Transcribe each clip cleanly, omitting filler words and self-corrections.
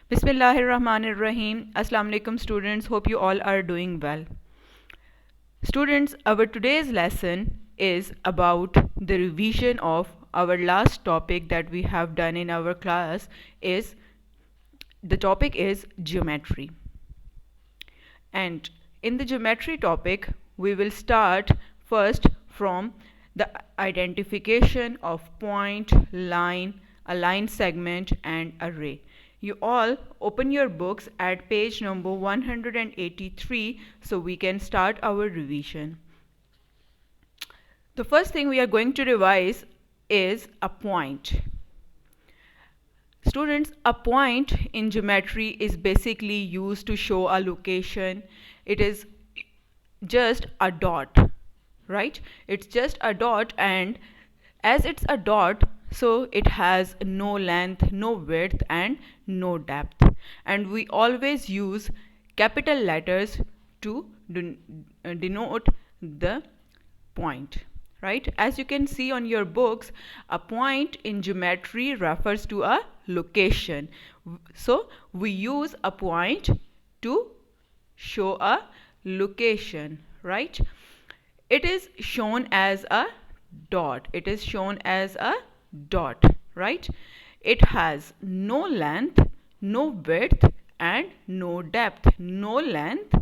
Bismillahirrahmanirrahim. Assalamu alaikum students. Hope you all are doing well. Students, our today's lesson is about the revision of our last topic that we have done in our class. Is the topic is geometry. And in the geometry topic, we will start first from the identification of point, line, a line segment and array. You all open your books at page number 183 so we can start our revision. The first thing we are going to revise is a point. Students, a point in geometry is basically used to show a location. It is just a dot, right? It's just a dot, and as it's a dot, so it has no length, no width and no depth, and we always use capital letters to denote the point, right? As you can see on your books, a point in geometry refers to a location, so we use a point to show a location, right? It is shown as a dot. It is shown as a dot, right? It has no length, no width and no depth. No length,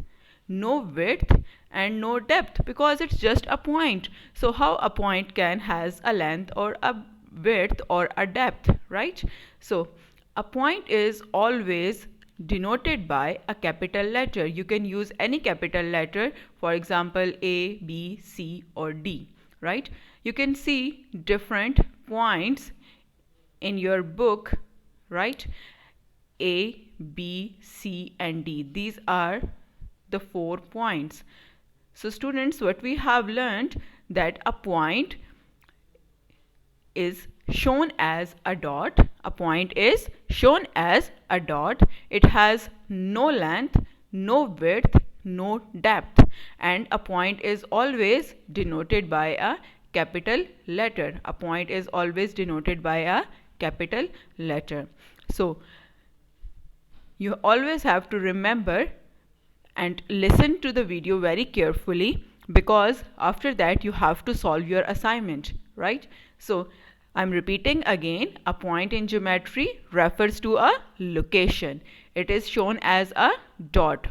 no width and no depth, because it's just a point. So how a point can has a length or a width or a depth, right? So a point is always denoted by a capital letter. You can use any capital letter, for example A, B, C or D, right? You can see different points in your book, right? A, B, C and D. These are the 4 points. So students, what we have learned, that a point is shown as a dot. A point is shown as a dot. It has no length, no width, no depth, and a point is always denoted by a capital letter. A point is always denoted by a capital letter. So you always have to remember and listen to the video very carefully, because after that you have to solve your assignment, right? So I'm repeating again, a point in geometry refers to a location. It is shown as a dot.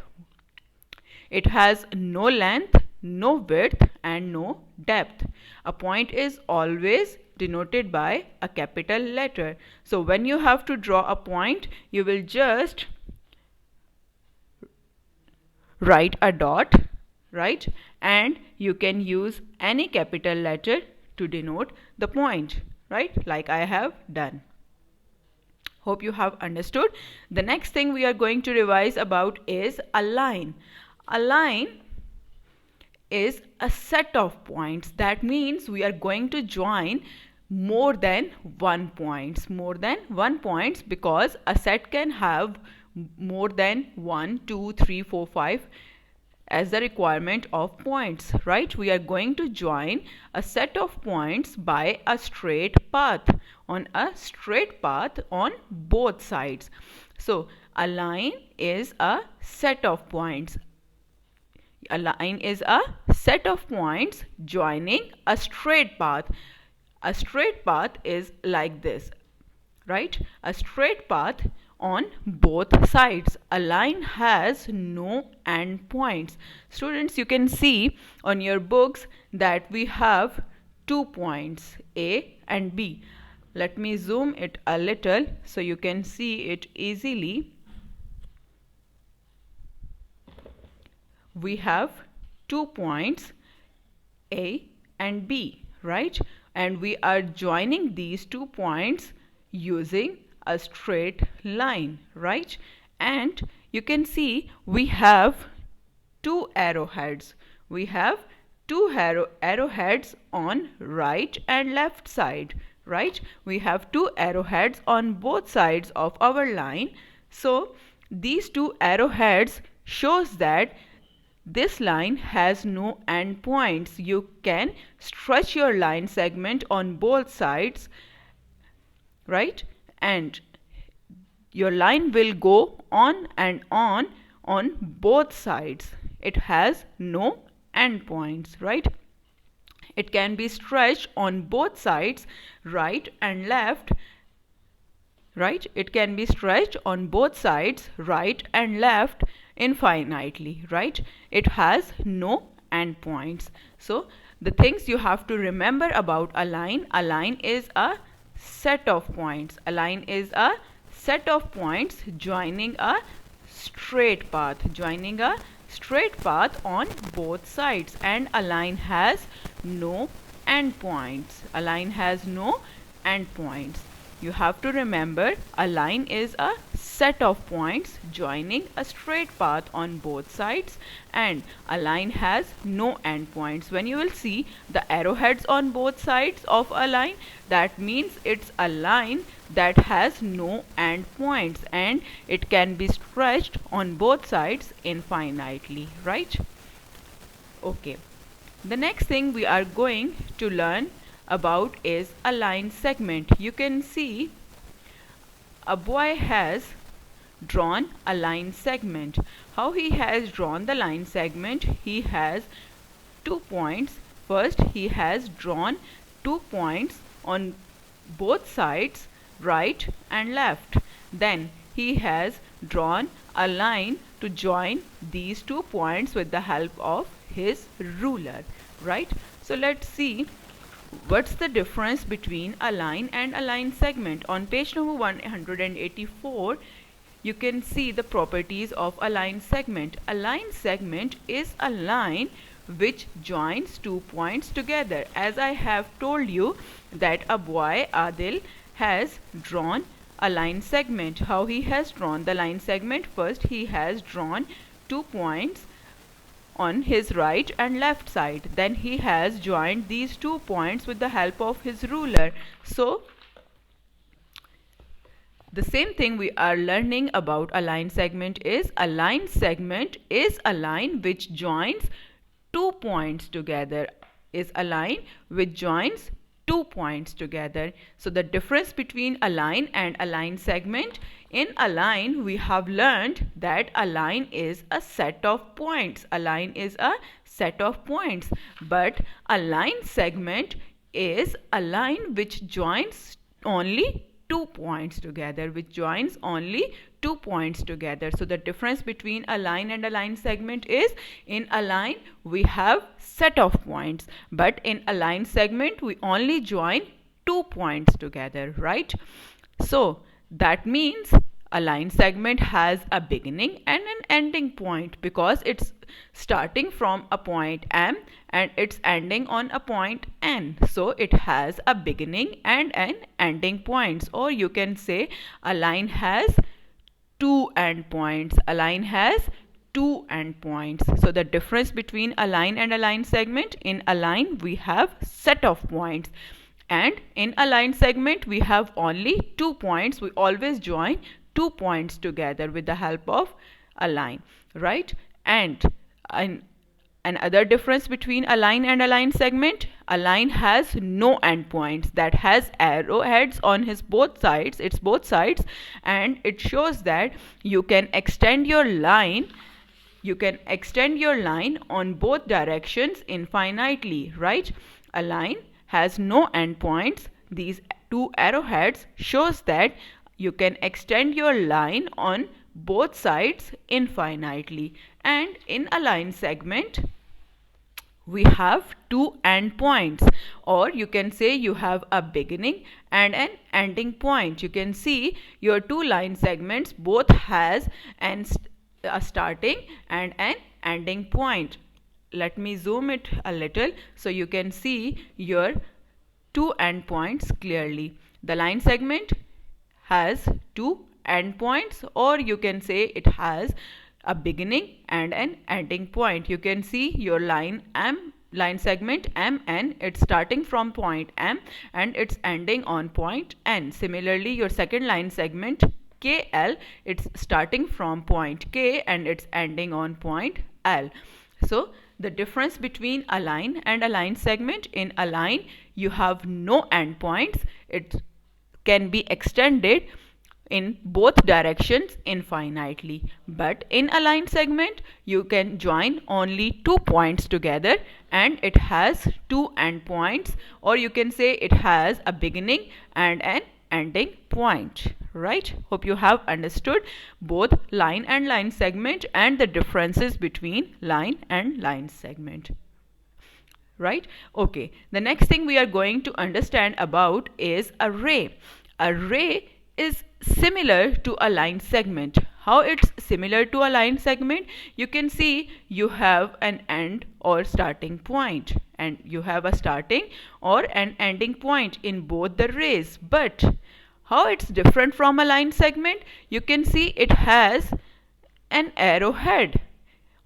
It has no length, no width and no depth. A point is always denoted by a capital letter. So when you have to draw a point, you will just write a dot, right? And you can use any capital letter to denote the point, right? Like I have done. Hope you have understood. The next thing we are going to revise about is a line. A line is a set of points. That means we are going to join more than one points. More than one points, because a set can have more than 1, 2, 3, 4, 5 as the requirement of points, right? We are going to join a set of points by a straight path, on a straight path on both sides. So a line is a set of points. A line is a set of points joining a straight path. A straight path is like this, right? A straight path on both sides. A line has no end points. Students, you can see on your books that we have 2 points, A and B. Let me zoom it a little so you can see it easily. We have 2 points, A and B, right? And we are joining these 2 points using a straight line, right? And you can see we have 2 arrowheads. We have 2 arrowheads on right and left side, right? We have 2 arrowheads on both sides of our line. So these 2 arrowheads shows that this line has no end points. You can stretch your line segment on both sides, right? And your line will go on and on both sides. It has no endpoints, right? It can be stretched on both sides, right and left, right? It can be stretched on both sides, right and left, infinitely, right? It has no endpoints. So the things you have to remember about a line is a set of points. A line is a set of points joining a straight path on both sides, and a line has no endpoints. A line has no endpoints. You have to remember, a line is a set of points joining a straight path on both sides, and a line has no endpoints. When you will see the arrowheads on both sides of a line, that means it's a line that has no endpoints and it can be stretched on both sides infinitely, right? Okay. The next thing we are going to learn about is a line segment. You can see a boy has drawn a line segment. How he has drawn the line segment? He has 2 points. First, he has drawn 2 points on both sides, right and left. Then he has drawn a line to join these 2 points with the help of his ruler, right? So let's see what's the difference between a line and a line segment. On page number 184, you can see the properties of a line segment. A line segment is a line which joins 2 points together. As I have told you that a boy, Adil, has drawn a line segment. How he has drawn the line segment? First, he has drawn 2 points on his right and left side. Then he has joined these 2 points with the help of his ruler. So the same thing we are learning about a line segment is a line segment is a line which joins 2 points together. Is a line which joins 2 points together. So the difference between a line and a line segment: in a line we have learned that a line is a set of points. A line is a set of points. But a line segment is a line which joins only 2 points together, So the difference between a line and a line segment is, in a line we have set of points, but in a line segment we only join 2 points together, right? So that means a line segment has a beginning and an ending point, because it's starting from a point M and it's ending on a point N. So it has a beginning and an ending points. Or you can say a line has 2 endpoints. A line has 2 endpoints. So the difference between a line and a line segment: in a line we have set of points, and in a line segment we have only 2 points. We always join 2 points together with the help of a line, right? And another difference between a line and a line segment: a line has no endpoints, that has arrowheads on its both sides, and it shows that you can extend your line on both directions infinitely, right? A line has no endpoints. These 2 arrowheads shows that you can extend your line on both sides infinitely. And in a line segment we have 2 endpoints, or you can say you have a beginning and an ending point. You can see your 2 line segments both has a starting and an ending point. Let me zoom it a little so you can see your 2 endpoints clearly. The line segment has 2 endpoints, or you can say it has a beginning and an ending point. You can see your line segment MN, it's starting from point M and it's ending on point N. Similarly, your second line segment KL, it's starting from point K and it's ending on point L. So the difference between a line and a line segment: in a line you have no endpoints. It can be extended in both directions infinitely. But in a line segment, you can join only 2 points together and it has two endpoints, or you can say it has a beginning and an ending point. Right? Hope you have understood both line and line segment and the differences between line and line segment. Right? Okay, the next thing we are going to understand about is array. Array is similar to a line segment. How it's similar to a line segment? You can see you have an end or starting point, and you have a starting or an ending point in both the rays. But how it's different from a line segment? You can see it has an arrowhead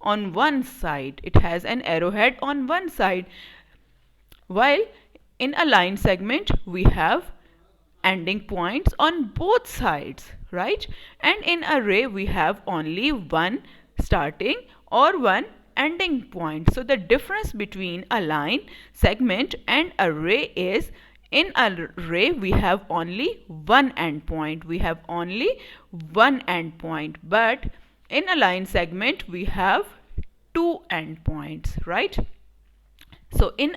on one side. It has an arrowhead on one side, while in a line segment we have ending points on both sides, right? And in array we have only one starting or one ending point. So the difference between a line segment and array is, in array we have only one endpoint. We have only one endpoint, but in a line segment we have two endpoints, right? So in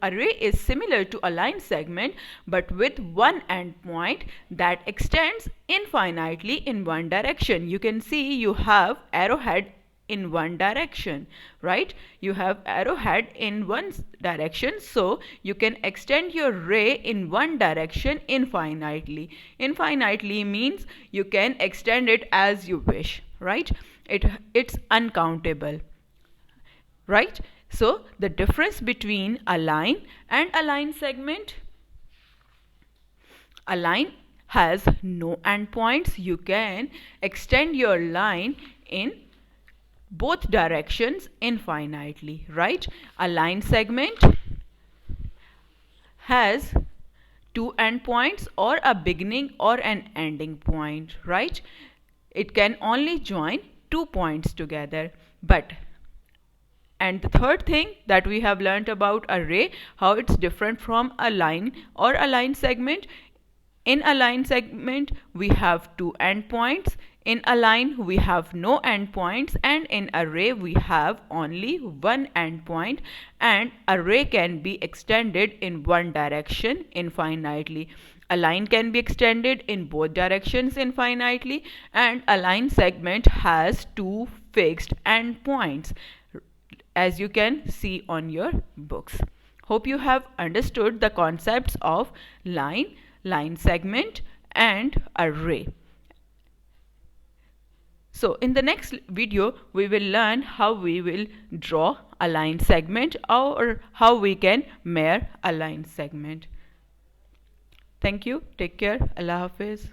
array is similar to a line segment, but with one endpoint that extends infinitely in one direction. You can see you have arrowhead in one direction, right? You have arrowhead in one direction, so you can extend your ray in one direction infinitely. Infinitely means you can extend it as you wish, right? It's uncountable, right? So the difference between a line and a line segment: a line has no endpoints. You can extend your line in both directions infinitely, right? A line segment has two endpoints, or a beginning or an ending point, right? It can only join 2 points together. But and the third thing that we have learnt about array, how it's different from a line or a line segment. In a line segment we have two endpoints, in a line we have no endpoints, and in array we have only one endpoint, and array can be extended in one direction infinitely. A line can be extended in both directions infinitely, and a line segment has two fixed endpoints, as you can see on your books. Hope you have understood the concepts of line, line segment, and array. So in the next video we will learn how we will draw a line segment, or how we can mirror a line segment. Thank you. Take care. Allah Hafiz.